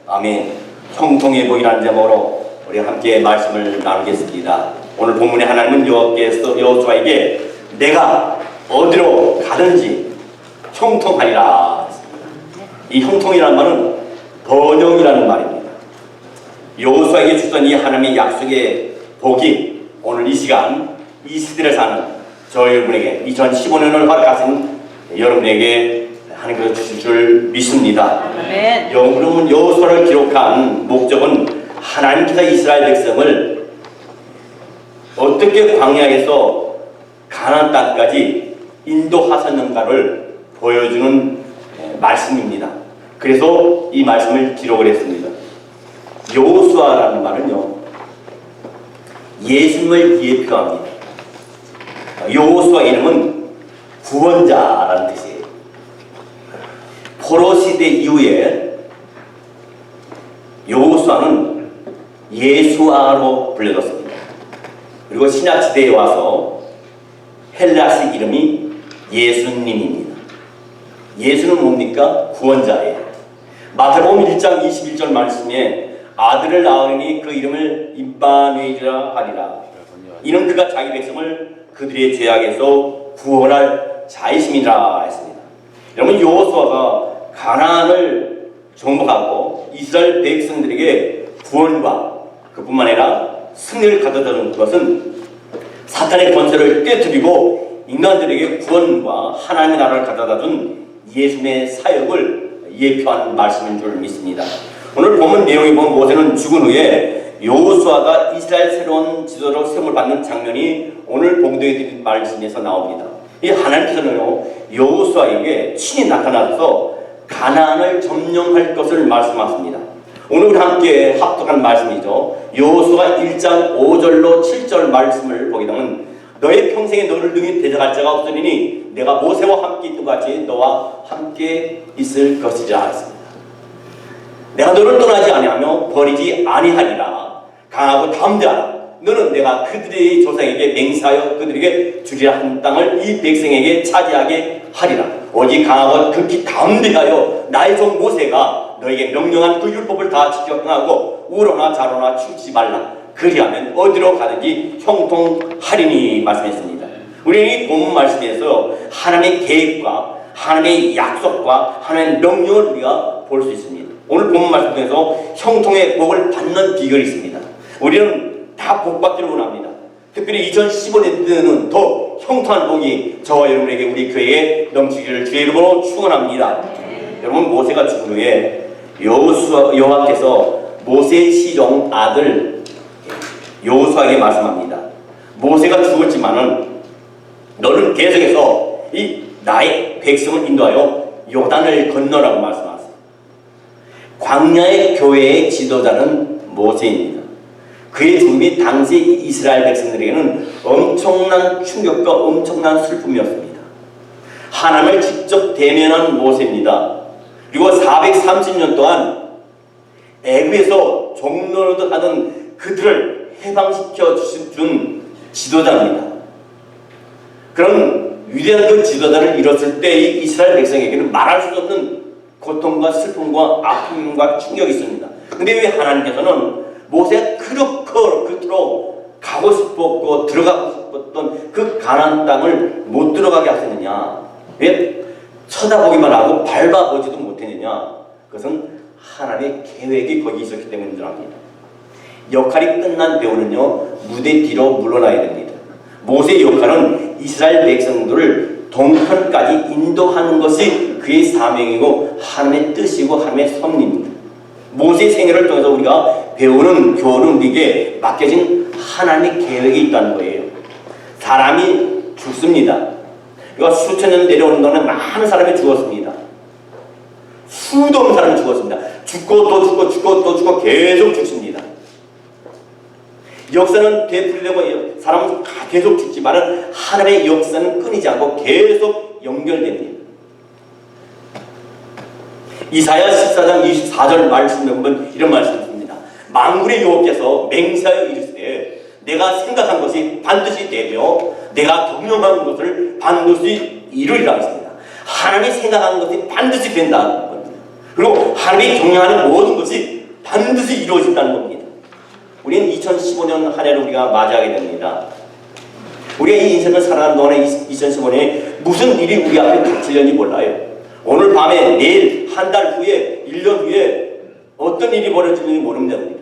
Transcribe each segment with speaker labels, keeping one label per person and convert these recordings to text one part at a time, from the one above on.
Speaker 1: 아멘. 형통해 보이라는 제목으로 우리 함께 말씀을 나누겠습니다. 오늘 본문에 하나님은 여호수아에게 내가 어디로 가든지 형통하리라. 이 형통이라는 말은 번영이라는 말입니다. 여호수아에게 주던 이 하나님의 약속의 복이 오늘 이 시간 이 시대를 사는 저 여러분에게 2015년을 허락하신 여러분에게 하나님께서 주실 줄 믿습니다.
Speaker 2: 아멘.
Speaker 1: 여러분 여호수아를 기록한 목적은 하나님께서 이스라엘 백성을 어떻게 광야에서 가나안 땅까지 인도하셨는가를 보여주는 말씀입니다. 그래서 이 말씀을 기록을 했습니다. 여호수아라는 말은요, 예수님을 위해 표합니다. 여호수아 이름은 구원자라는 뜻이에요. 포로 시대 이후에 여호수아는 예수아로 불려졌습니다. 그리고 신약 시대에 와서 헬라식 이름이 예수님입니다. 예수는 뭡니까? 구원자예요. 마태복음 1장 21절 말씀에 아들을 낳으니 그 이름을 임마누엘이라 하리라. 이는 그가 자기 백성을 그들의 죄악에서 구원할 자이심이라 했습니다. 여러분 여호수아가 가나안을 정복하고 이스라엘 백성들에게 구원과 그뿐만 아니라 승리를 가져다 준 것은 사탄의 권세를 깨뜨리고 인간들에게 구원과 하나님의 나라를 가져다 준 예수님의 사역을 예표하는 말씀인 줄 믿습니다. 오늘 본문 내용에 보면 모세는 죽은 후에 여호수아가 이스라엘 새로운 지도자로 세움을 받는 장면이 오늘 봉독해 드린 말씀에서 나옵니다. 이 하나님께서는요 여호수아에게 친히 나타나서 가나안을 점령할 것을 말씀하십니다. 오늘 우리 함께 합독한 말씀이죠. 여호수아 1장 5절로 7절 말씀을 보게 되면 너의 평생에 너를 능히 대적할 자가 없으리니 내가 모세와 함께 있던 것 같이 너와 함께 있을 것이라 했습니다. 내가 너를 떠나지 아니하며 버리지 아니하리라. 강하고 담대하라. 너는 내가 그들의 조상에게 맹세하여 그들에게 주리라 한 땅을 이 백성에게 차지하게 하리라. 오직 강하고 극히 담대하여 나의 종 모세가 너에게 명령한 그 율법을 다 지켜 행하고 우로나 좌로나 치우치지 말라. 그리하면 어디로 가든지 형통하리니 말씀했습니다. 우리는 이 본문 말씀에서 하나님의 계획과 하나님의 약속과 하나님의 명령을 우리가 볼 수 있습니다. 오늘 본문 말씀 중에서 형통의 복을 받는 비결이 있습니다. 우리는 다 복받기를 원합니다. 특별히 2015년에는 더 형통한 복이 저와 여러분에게 우리 교회에 넘치기를 주의 이름으로 축원합니다. 여러분 모세가 죽은 후에 여호와께서 모세의 시종 아들 여호수아에게 말씀합니다. 모세가 죽었지만은 너는 계속해서 이 나의 백성을 인도하여 요단을 건너라고 말씀하세요. 광야의 교회의 지도자는 모세입니다. 그의 죽음이 당시 이스라엘 백성들에게는 엄청난 충격과 엄청난 슬픔이었습니다. 하나님을 직접 대면한 모세입니다. 그리고 430년 동안 애굽에서 종노릇 하던 그들을 해방시켜 준 지도자입니다. 그런 위대한 그 지도자를 잃었을 때 이 이스라엘 백성에게는 말할 수 없는 고통과 슬픔과 아픔과 충격이 있습니다. 근데 왜 하나님께서는 모세가 그토록 가고 싶었고 들어가고 싶었던 그 가나안 땅을 못 들어가게 하셨느냐? 왜 쳐다보기만 하고 밟아보지도 못했느냐? 그것은 하나님의 계획이 거기 있었기 때문인 줄 압니다. 역할이 끝난 배우는요 무대 뒤로 물러나야 됩니다. 모세의 역할은 이스라엘 백성들을 동편까지 인도하는 것이 그의 사명이고 하나님의 뜻이고 하나님의 섭리입니다. 모세의 생애를 통해서 우리가 배우는 교훈은 우리에게 맡겨진 하나님의 계획이 있다는 거예요. 사람이 죽습니다. 그러니까 수천 년 내려오는 동안에 많은 사람이 죽었습니다. 수도 없는 사람이 죽었습니다. 죽고 또 죽고 죽고 또 죽고 계속 죽습니다. 역사는 되풀이되고 사람은 계속 죽지만 하나님의 역사는 끊이지 않고 계속 연결됩니다. 이사야 14장 24절 말씀에 보면 이런 말씀이 있습니다. 만군의 여호와께서 맹세하여 이르시되 내가 생각한 것이 반드시 되며 내가 경영한 것을 반드시 이루리라 했습니다. 하나님이 생각한 것이 반드시 된다. 그리고 하나님이 경영하는 모든 것이 반드시 이루어진다는 겁니다. 우리는 2015년 한 해를 우리가 맞이하게 됩니다. 우리가 이 인생을 살아가는 동안에 2015년에 무슨 일이 우리 앞에 닥칠는지 몰라요. 오늘 밤에, 내일, 한 달 후에, 1년 후에 어떤 일이 벌어질지 모릅니다. 우리가.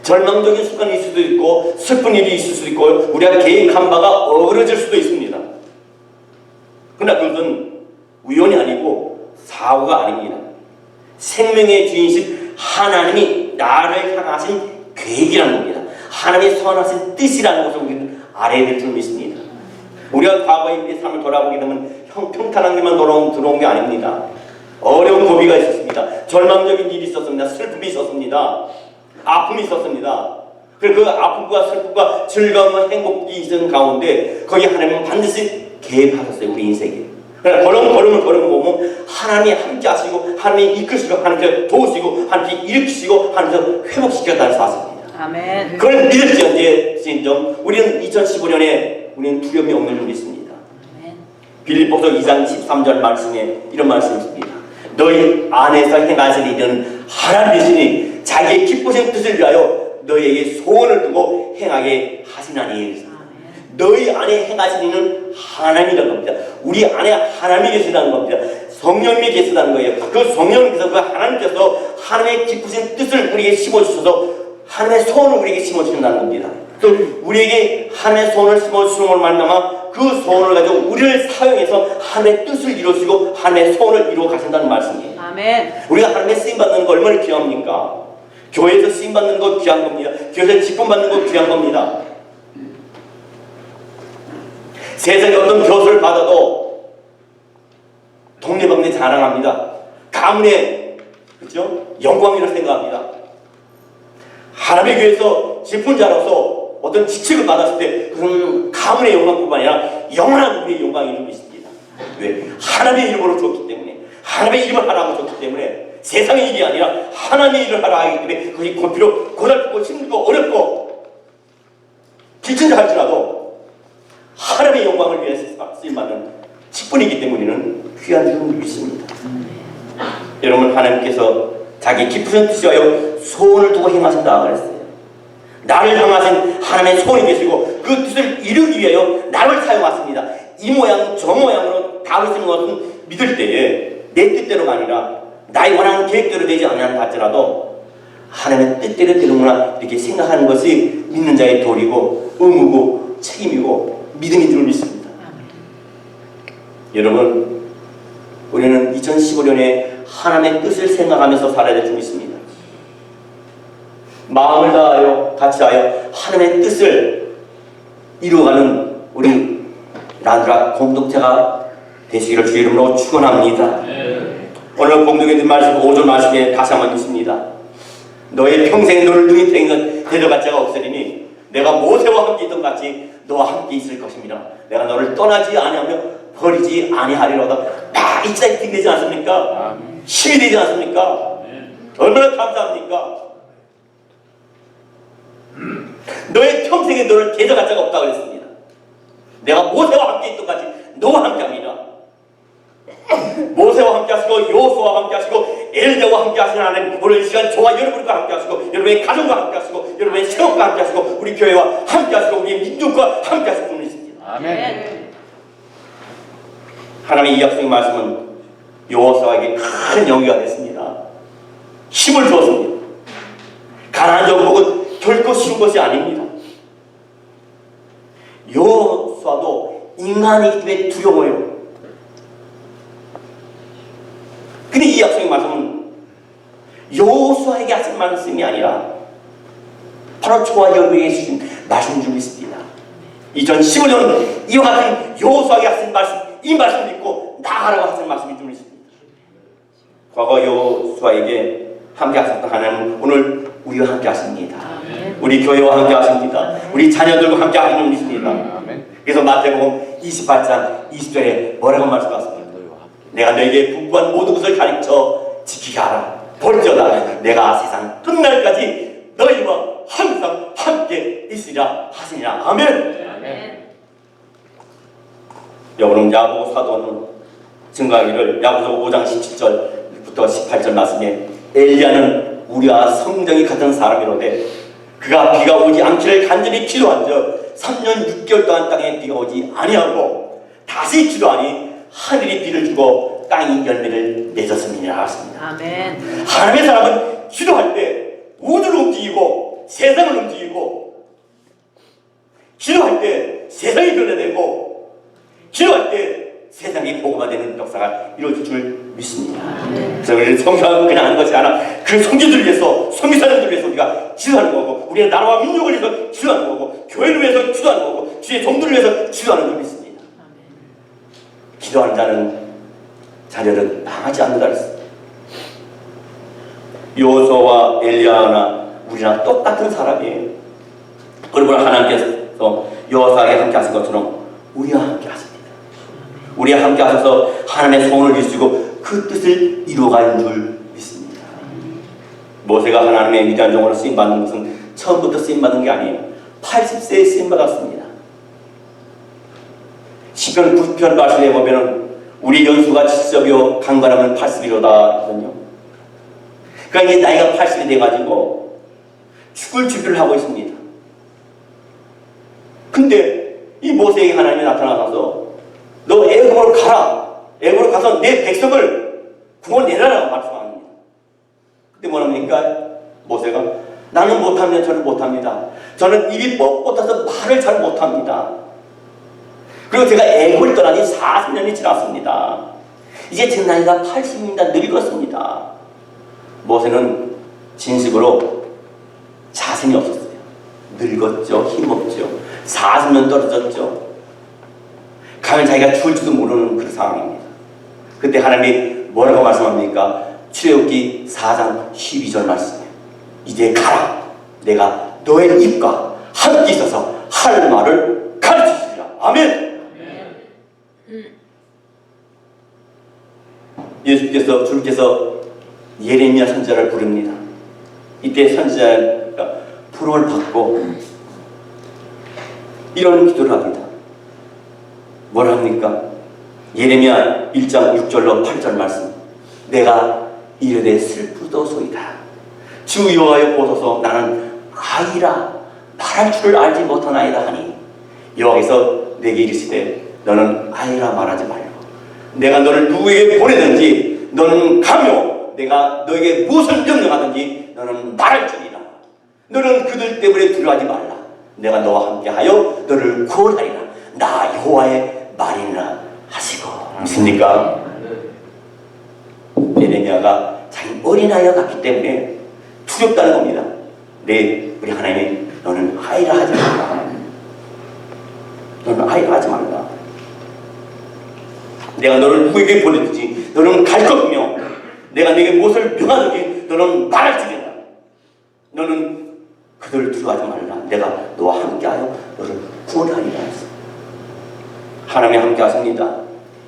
Speaker 1: 절망적인 순간이 있을 수도 있고 슬픈 일이 있을 수도 있고 우리가 계획한 바가 어그러질 수도 있습니다. 그러나 그것은 우연이 아니고 사고가 아닙니다. 생명의 주인이신 하나님이 나를 향하신 계획이라는 겁니다. 하나님의 선하신 뜻이라는 것을 우리는 알아야 될 줄 믿습니다. 우리가 과거의 우리의 삶을 돌아보게 되면 평탄한 일만 들어온 게 아닙니다. 어려운 고비가 있었습니다. 절망적인 일이 있었습니다. 슬픔이 있었습니다. 아픔이 있었습니다. 그리고 그 아픔과 슬픔과 즐거움과 행복이 있는 가운데 거기 하나님은 반드시 개입하셨어요. 우리 인생에. 그러니까 걸음을 보면 하나님이 함께 하시고 하나님이 이끄시고 하나님께서 도우시고 하나님이 일으키시고 하나님께서 회복시켰다는 사실입니다.
Speaker 2: 아멘.
Speaker 1: 그걸 믿을지언정 우리는 2015년에 우리는 두려움이 없는 줄 믿습니다. 빌립보서 2장 13절 말씀에 이런 말씀이 있습니다. 너희 안에서 행하실 일은 하나님 되시니 자기의 기쁘신 뜻을 위하여 너희에게 소원을 두고 행하게 하시나니. 너희 안에 행하신 일은 하나님이라는 겁니다. 우리 안에 하나님이 계시다는 겁니다. 성령님이 계시다는 거예요. 그 성령님께서 그 하나님께서 하나님의 기쁘신 뜻을 우리에게 심어주셔서 하나님의 소원을 우리에게 심어주신다는 겁니다. 또 우리에게 하나님의 소원을 심어주시는 걸 말미암아 그 소원을 가지고 우리를 사용해서 하나님의 뜻을 이루시고 하나님의 소원을 이루어 가신다는 말씀이에요.
Speaker 2: 아멘.
Speaker 1: 우리가 하나님의 쓰임받는 거 얼마나 귀합니까? 교회에서 쓰임받는 거 귀한 겁니다. 교회에서 직분받는 거 귀한 겁니다. 세상에 어떤 벼슬을 받아도 동네방네 자랑합니다. 가문의 그렇죠? 영광이라고 생각합니다. 하나님의 교회에서 직분자로서 어떤 직책을 받았을 때 그것은 가문의 영광뿐만 아니라 영원한 우리의 영광이 이루고 있습니다. 왜? 하나님의 이름으로 줬기 때문에, 하나님의 이름을 하라고 줬기 때문에, 세상의 일이 아니라 하나님의 일을 하라 하기 때문에 그것이 고피로 고달프고 힘들고 어렵고 귀천자 할지라도 하나님의 영광을 위해서 쓰임받는 직분이기 때문에 우리는 귀한 줄 믿습니다. 여러분, 하나님께서 자기 깊은 뜻이하여 소원을 두고 행하신다 그랬어요. 나를 향하신 하나님의 소원이 계시고 그 뜻을 이루기 위하여 나를 사용하십니다. 이 모양 저 모양으로 다루시는 것은 믿을 때에 내 뜻대로가 아니라 나의 원하는 계획대로 되지 않는 할지라도 하나님의 뜻대로 되는구나 이렇게 생각하는 것이 믿는 자의 도리고 의무고 책임이고 믿음이 줄 믿습니다. 여러분, 우리는 2015년에 하나님의 뜻을 생각하면서 살아야 될 줄 믿습니다. 마음을 다하여 같이 하여 하나님의 뜻을 이루어가는 우리 라드라 공동체가 되시기를 주의 이름으로 축원합니다. 오늘 공동의 말씀 5절 말씀에 다시 한번 있습니다. 너의 평생 너를 능히 데려갈 자가 없으리니 내가 모세와 함께 있던 같이 너와 함께 있을 것입니다. 내가 너를 떠나지 아니하며 버리지 아니하리로다. 이자이 되지 않습니까? 힘이 되지 않습니까? 얼마나 감사합니까? 너의 평생에 너를 데려갈 자가 없다고 그랬습니다. 내가 모세와 함께 있던 같이 너와 함께 합니다. 모세와 함께 하시고 여호수아와 함께 하시고 엘리야와 함께 하시는 하나님, 오늘 이 시간 저와 여러분과 함께 하시고 여러분의 가정과 함께 하시고 여러분의 생업과 함께 하시고 우리 교회와 함께 하시고 우리 민족과 함께 하실 분이십니다.
Speaker 2: 아멘.
Speaker 1: 하나님의 이 약속의 말씀은 여호수아에게 큰 영예가 됐습니다. 힘을 주었습니다. 가나안 정복은 결코 쉬운 것이 아닙니다. 여호수아도 인간이기 때문에 두려워요. 근데 이 약속의 말씀은 여호수아에게 하신 말씀이 아니라 바로 저와 여러분에게 주신 말씀 중 있습니다. 2015년 이와 같은 여호수아에게 하신 말씀, 이 말씀을 믿고 나아가라고 하신 말씀이 좀 있습니다. 과거 여호수아에게 함께 하셨던 하나님은 오늘 우리와 함께 하십니다. 우리 교회와 함께 하십니다. 우리 자녀들과 함께 하시는 분이십니다. 그래서 마태복음 28장 20절에 뭐라고 말씀하십니까? 내가 너에게 분부한 모든 것을 가르쳐 지키게 하라. 볼지어다 내가 세상 끝날까지 너희와 항상 함께 있으리라 하시니라. 아멘. 여러분, 야고보 사도는 증거하기를 야고보서 5장 17절부터 18절 말씀에 엘리야는 우리와 성정이 같은 사람이로되 그가 비가 오지 않기를 간절히 기도한즉 3년 6개월 동안 땅에 비가 오지 아니하고 다시 기도하니 하늘이 비를 주고 땅이 열매를 맺었음이라 하셨습니다.
Speaker 2: 아멘.
Speaker 1: 하나님의 사람은 기도할 때 우주를 움직이고 세상을 움직이고 기도할 때 세상이 변화되고 기도할 때 세상이 복음화 되는 역사가 이루어질 줄 믿습니다. 그래서 우리는 성경을 그냥 하는 것이 아니라 그 성도들을 위해서 성교사님들을 위해서 우리가 기도하는 거고 우리의 나라와 민족을 위해서 기도하는 거고 교회를 위해서 기도하는 거고 주의 종들을 위해서 기도하는 줄 믿습니다. 기도하는 자는 자녀는 망하지 않는다 그랬습니다. 요소와 엘리야나 우리랑 똑같은 사람이에요. 그러므로 하나님께서 여호사에게 함께 하신 것처럼 우리와 함께 하십니다. 우리와 함께 하셔서 하나님의 소원을 이루시고 그 뜻을 이루어가는 줄 믿습니다. 모세가 하나님의 위대한 종으로 쓰임받는 것은 처음부터 쓰임받는 게 아니에요. 80세에 쓰임받았습니다. 시편 90편 말씀에 보면 우리 연수가 70이요 강건하면 80이로다 하거든요. 그러니까 이제 나이가 80이 돼가지고 죽을 준비를 하고 있습니다. 근데 이 모세에게 하나님이 나타나서 너 애굽으로 가라. 애굽으로 가서 내 백성을 구원내라라고 말씀합니다. 그때 뭐랍니까? 모세가 나는 못합니다. 저는 못합니다. 저는 입이 뻣뻣해서 말을 잘 못합니다. 그리고 제가 애굽을 떠난 지 40년이 지났습니다. 이제 제 나이가 80입니다. 늙었습니다. 모세는 진식으로 자신이 없었어요. 늙었죠. 힘없죠. 40년 떨어졌죠. 가면 자기가 죽을지도 모르는 그런 상황입니다. 그때 하나님이 뭐라고 말씀합니까? 출애굽기 4장 12절 말씀이에요. 이제 가라. 내가 너의 입과 함께 있어서 할 말을 가르치시리라. 아멘. 주께서 예레미야 선지자를 부릅니다. 이때 선지자가 부름을 받고 이런 기도를 합니다. 뭐라 합니까? 예레미야 1장 6절로 8절 말씀. 내가 이르되 슬프도소이다. 주 여호와여 보소서 나는 아이라 말할 줄을 알지 못하나이다 하니 여호와께서 내게 이르시되 너는 아이라 말하지 말고 내가 너를 누구에게 보내든지 너는 가며 내가 너에게 무엇을 명령하든지 너는 말할 줄이라. 너는 그들 때문에 두려워하지 말라. 내가 너와 함께하여 너를 구원하리라. 나 여호와의 말이라 하시고. 믿습니까? 예레미야가 자기 어린아이와 같기 때문에 두렵다는 겁니다. 우리 하나님이 너는 아이라 하지 말라. 너는 아이라 하지 말라. 내가 너를 누구에게 보내든지 너는 갈 것이며 내가 내게 무엇을 명하든지 너는 말할 줄이라. 너는 그들을 두려워하지 말라. 내가 너와 함께하여 너를 구원하리라. 하나님이 함께 하십니다.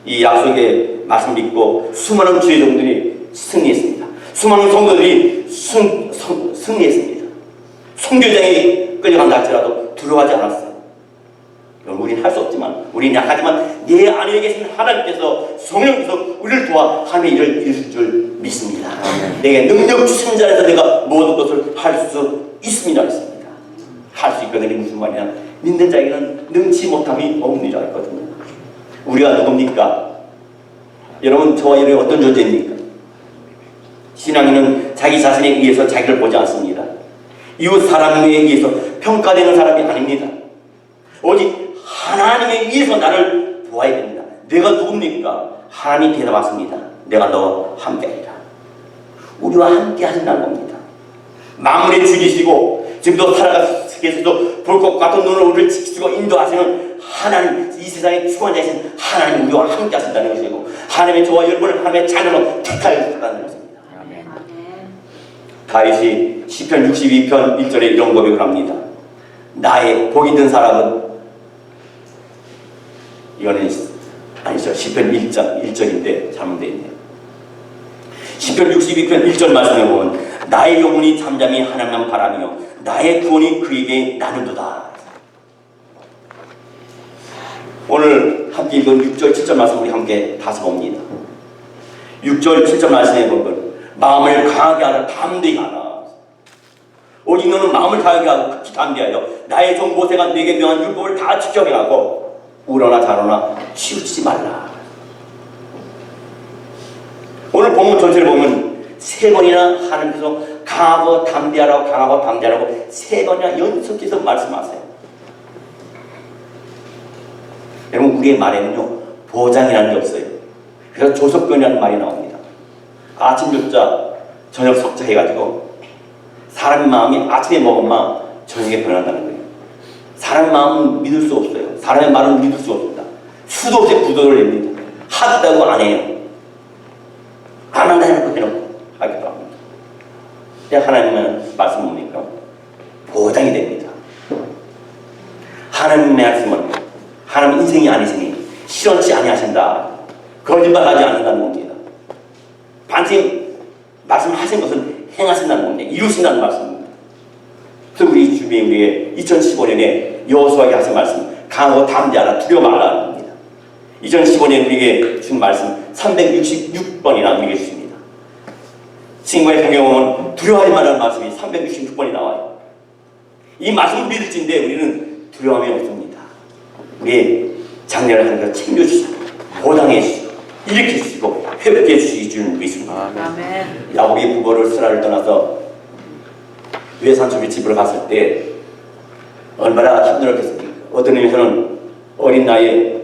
Speaker 1: 이 약속의 말씀 믿고 수많은 주의 종들이 승리했습니다. 수많은 성도들이 승리했습니다. 선교장이 끌려간다 할지라도 두려워하지 않았어요. 우리는 할 수 없지만, 우리는 약하지만 내 안에 계신 하나님께서 성령께서 우리를 도와 하나님의 일을 이루실 줄 믿습니다. 내게 능력 주신 자에서 내가 모든 것을 할 수 있습니다. 했습니다. 할 수 있거든요. 무슨 말이냐? 믿는 자에게는 능치 못함이 없느니라 했거든요. 우리가 누굽니까? 여러분, 저와 여러분이 어떤 존재입니까? 신앙인은 자기 자신에 의해서 자기를 보지 않습니다. 이웃 사람에 의해서 평가되는 사람이 아닙니다. 오직 하나님에 의해서 나를 보아야 됩니다. 내가 누굽니까? 하나님이 대답하십니다. 내가 너와 함께하리라. 우리와 함께 하신다는 겁니다. 만물에 죽이시고 지금도 살아가시면서도 불꽃 같은 눈으로 우리를 지키시고 인도하시는 하나님, 이 세상의 주관자이신 하나님 우리와 함께 하신다는 것이고 하나님의 저와 여러분을 하나님의 자녀로 택하였다는 것입니다. 다윗이 시편 62편 1절에 이런 고백을 합니다. 나의 복이 든 사람은, 이거는 아니죠. 시편 1절인데 잘못되어 있네요. 시편 62편 1절 말씀에 보면 나의 영혼이 잠잠히 하나님만 바라며 나의 구원이 그에게 나누도다. 오늘 함께 읽은 6절 7절 말씀 우리 함께 다시 봅니다. 6절 7절 말씀해 보면 마음을 강하게 하라 담대히 하라. 오직 너는 마음을 강하게 하고 극히 담대하여 나의 종 모세가 네게 명한 율법을 다 지켜게 하고 우러나 자로나 치우치지 말라. 오늘 본문 전체를 보면 3번이나 하나님께서 강하고 담대하라고 강하고 담대하라고 3번이나 연속해서 말씀하세요. 여러분 우리의 말에는요 보장이라는 게 없어요. 그래서 조석변이라는 말이 나옵니다. 아침 육자 저녁 석자 해가지고 사람의 마음이 아침에 먹으면 저녁에 변한다는 거예요. 사람의 마음은 믿을 수 없어요. 사람의 말은 믿을 수 없습니다. 수도 없이 구도를 냅니다. 하겠다고 안 해요. 안 한다 해놓고 해놓고 하기도 합니다. 근데 하나님은 말씀 뭡니까? 보장이 됩니다. 하나님의 말씀은 하나님 인생이 아니시니 실현치 아니하신다. 거짓말하지 않는다는 겁니다. 반드시 말씀하신 것은 행하신다는 겁니다. 이루신다는 말씀입니다. 그래서 우리 주변에 우리의 2015년에 여호수아에게 하신 말씀 강하고 담대하라 두려워 말라는 겁니다. 2015년 우리에게 준 말씀 366번이나 우리에게 주십니다. 친구의 성경은 두려워하지 말라는 말씀이 366번이 나와요. 이 말씀을 믿을지인데 우리는 두려움이 없습니다. 우리의 장래를 하나님께서 챙겨주시고 보장해 주시고 일으켜 주시고 회복해 주시기 줄 믿습니다.
Speaker 2: 아멘.
Speaker 1: 야곱이 부모를 스라를 떠나서 외산초비 집으로 갔을 때 얼마나 힘들었겠습니까? 어떤 의미에서는 어린 나이에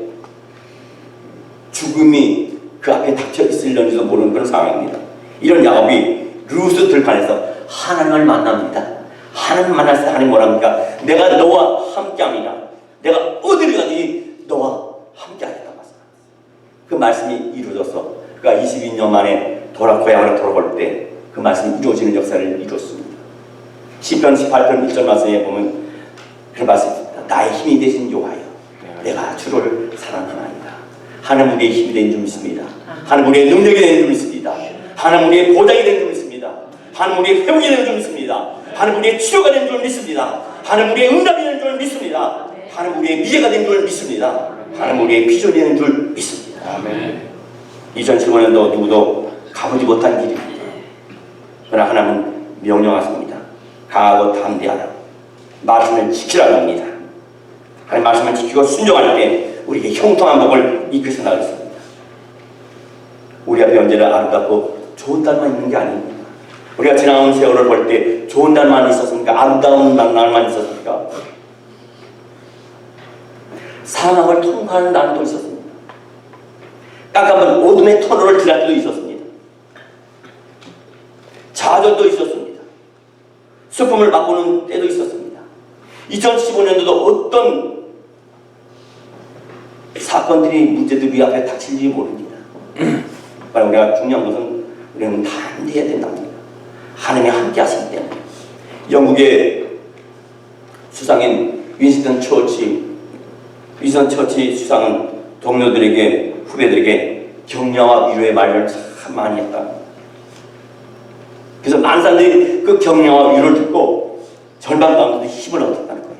Speaker 1: 죽음이 그 앞에 닥쳐 있을런지도 모르는 그런 상황입니다. 이런 야곱이 루스 들판에서 하나님을 만납니다. 하나님 만났을 때 하나님 뭐랍니까? 내가 너와 함께함이라. 내가 어디를 가든지 너와 함께하겠다 말씀합니다. 그 말씀이 이루어져서 그가 22년 만에 고향으로 돌아올 때 그 말씀이 이루어지는 역사를 이루었습니다. 시편 18편 1절 말씀에 보면 그런 말씀이 있습니다. 나의 힘이 되신 여호와여 내가 주를 사랑하나이다. 하나님 우리의 힘이 된 줄 믿습니다. 하나님 우리의 능력이 된 줄 믿습니다. 하나님 우리의 보장이 된 줄 믿습니다. 하나님 우리의 회복이 된 줄 믿습니다. 하나님 우리의 치료가 된 줄 믿습니다. 하나님 우리의 응답이 된 줄 믿습니다. 하나님 우리의 미래가 된 줄 믿습니다. 하나님 우리의 비전이 된 줄 믿습니다.
Speaker 3: 아멘.
Speaker 1: 2015년도 누구도 가보지 못한 길입니다. 그러나 하나님은 명령하십니다. 강하고 담대하라. 말씀을 지키라고 합니다. 하나님 말씀을 지키고 순종할 때 우리에게 형통한 복을 이끌어 나가겠습니다. 우리 앞에 언제나 아름답고 좋은 날만 있는 게 아닙니다. 우리가 지나온 세월을 볼 때 좋은 날만 있었습니까? 아름다운 날만 있었습니까? 사망을 통과하는 날도 있었습니다. 깜깜한 어둠의 터널을 지날 때도 있었습니다. 좌절도 있었습니다. 슬픔을 맛보는 때도 있었습니다. 2015년도도 어떤 사건들이 문제들이 우리 앞에 닥칠지 모릅니다. 우리가 중요한 것은 우리는 담대해야 된답니다. 하나님이 함께 하시기 때문에. 영국의 수상인 윈스턴 처치 수상은 동료들에게 후배들에게 격려와 위로의 말을 참 많이 했다. 그래서 많은 사람들이 그 격려와 위로를 듣고 절반 가운데도 힘을 얻었다는 거예요.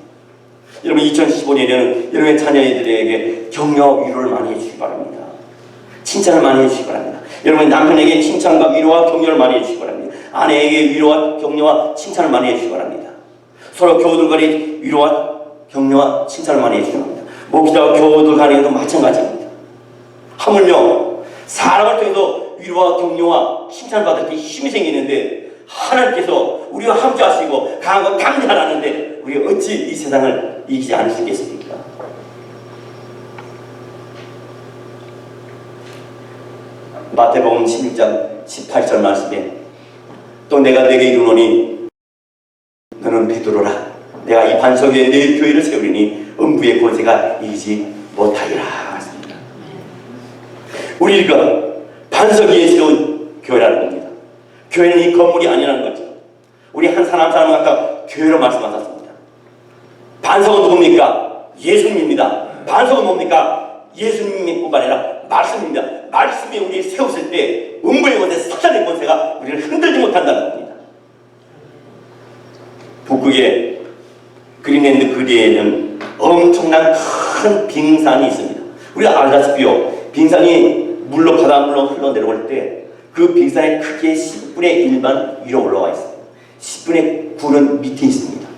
Speaker 1: 여러분 2015년에는 여러분의 자녀들에게 격려와 위로를 많이 해주시기 바랍니다. 칭찬을 많이 해주시기 바랍니다. 여러분 남편에게 칭찬과 위로와 격려를 많이 해주시기 바랍니다. 아내에게 위로와 격려와 칭찬을 많이 해주시기 바랍니다. 서로 교우들 간에 위로와 격려와 칭찬을 많이 해주시기 바랍니다. 목사와 교우들 간에도 마찬가지입니다. 하물며 사람을 통해서 위로와 격려와 칭찬을 받을 때 힘이 생기는데 하나님께서 우리와 함께 하시고 강하고 담대하라는데 우리가 어찌 이 세상을 이기지 않을 수 있겠습니까? 마태복음 16장 18절 말씀에 또 내가 네게 이르노니 너는 베드로라. 내가 이 반석 위에 내 교회를 세우리니 음부의 권세가 이기지 못하리라. 우리가 반석 위에 세운 교회라는 겁니다. 교회는 이 건물이 아니라는 거죠. 우리 한 사람 아까 교회로 말씀하셨습니다. 반석은 누굽니까? 예수님입니다. 반석은 뭡니까? 예수님뿐만 아니라 말씀입니다. 말씀이 우리 세웠을 때 음부의 권세, 사탄의 권세가 우리를 흔들지 못한다는 겁니다. 북극의 그린랜드 거리에는 엄청난 큰 빙산이 있습니다. 우리가 알다시피요, 빙산이 바닷물로 흘러내려올 때 그 빙산의 크기의 10분의 1만 위로 올라와 있어요. 10분의 9는 밑에 있습니다.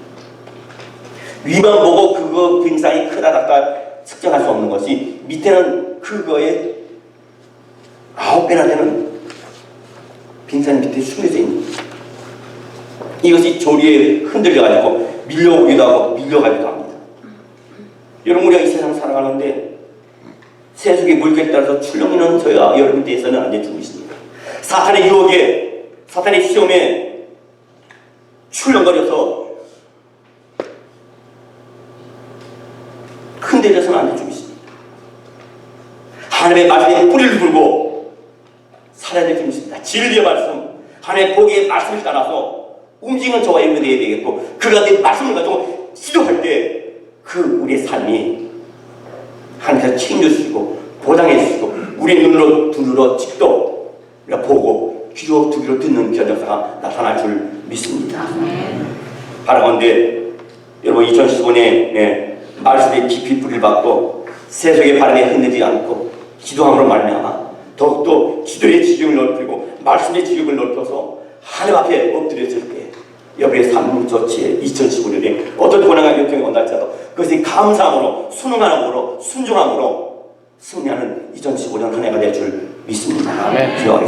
Speaker 1: 위만 보고 그거 빙산이 크다 작다 측정할 수 없는 것이 밑에는 그거의 9배나 되는 빙산이 밑에 숨겨져 있는 거예요. 이것이 조리에 흔들려가지고 밀려오기도 하고 밀려가기도 합니다. 여러분, 우리가 이 세상 살아가는데 세속의 물결에 따라서 출렁이는 저희와 여러분에 대해서는 안 되주고 있습니다. 사탄의 유혹에, 사탄의 시험에 출렁거려서 흔들려서는 안 되주고 있습니다. 하나님의 말씀에 뿌리를 두고 살아야 될 줄입니다. 진리의 말씀, 하나님의 복의 말씀을 따라서 움직이는 저와 여러분이 되어야 되겠고, 그 가운데 말씀을 가지고 기도할 때 그 우리의 삶이 하나님께서 책임져주시고 보장해주시고 우리의 눈으로 두드러 직도 우리가 보고 귀로 두드러 듣는 견적사가 나타날 줄 믿습니다. 바라건대 여러분 2015년에 말씀에 깊이 뿌리를 받고 세속의 바람에 흔들리지 않고 기도함으로 말미암아 더욱더 기도의 지경을 넓히고 말씀의 지경을 넓혀서 하나님 앞에 엎드려질 때 여러분의 삶 조치에 2015년에 어떤 고난과 역경이 온달지라도 그것이 감사함으로 순응함으로 순종함으로 승리하는 2015년 한 해가 될 줄 믿습니다. 기도하겠습니다.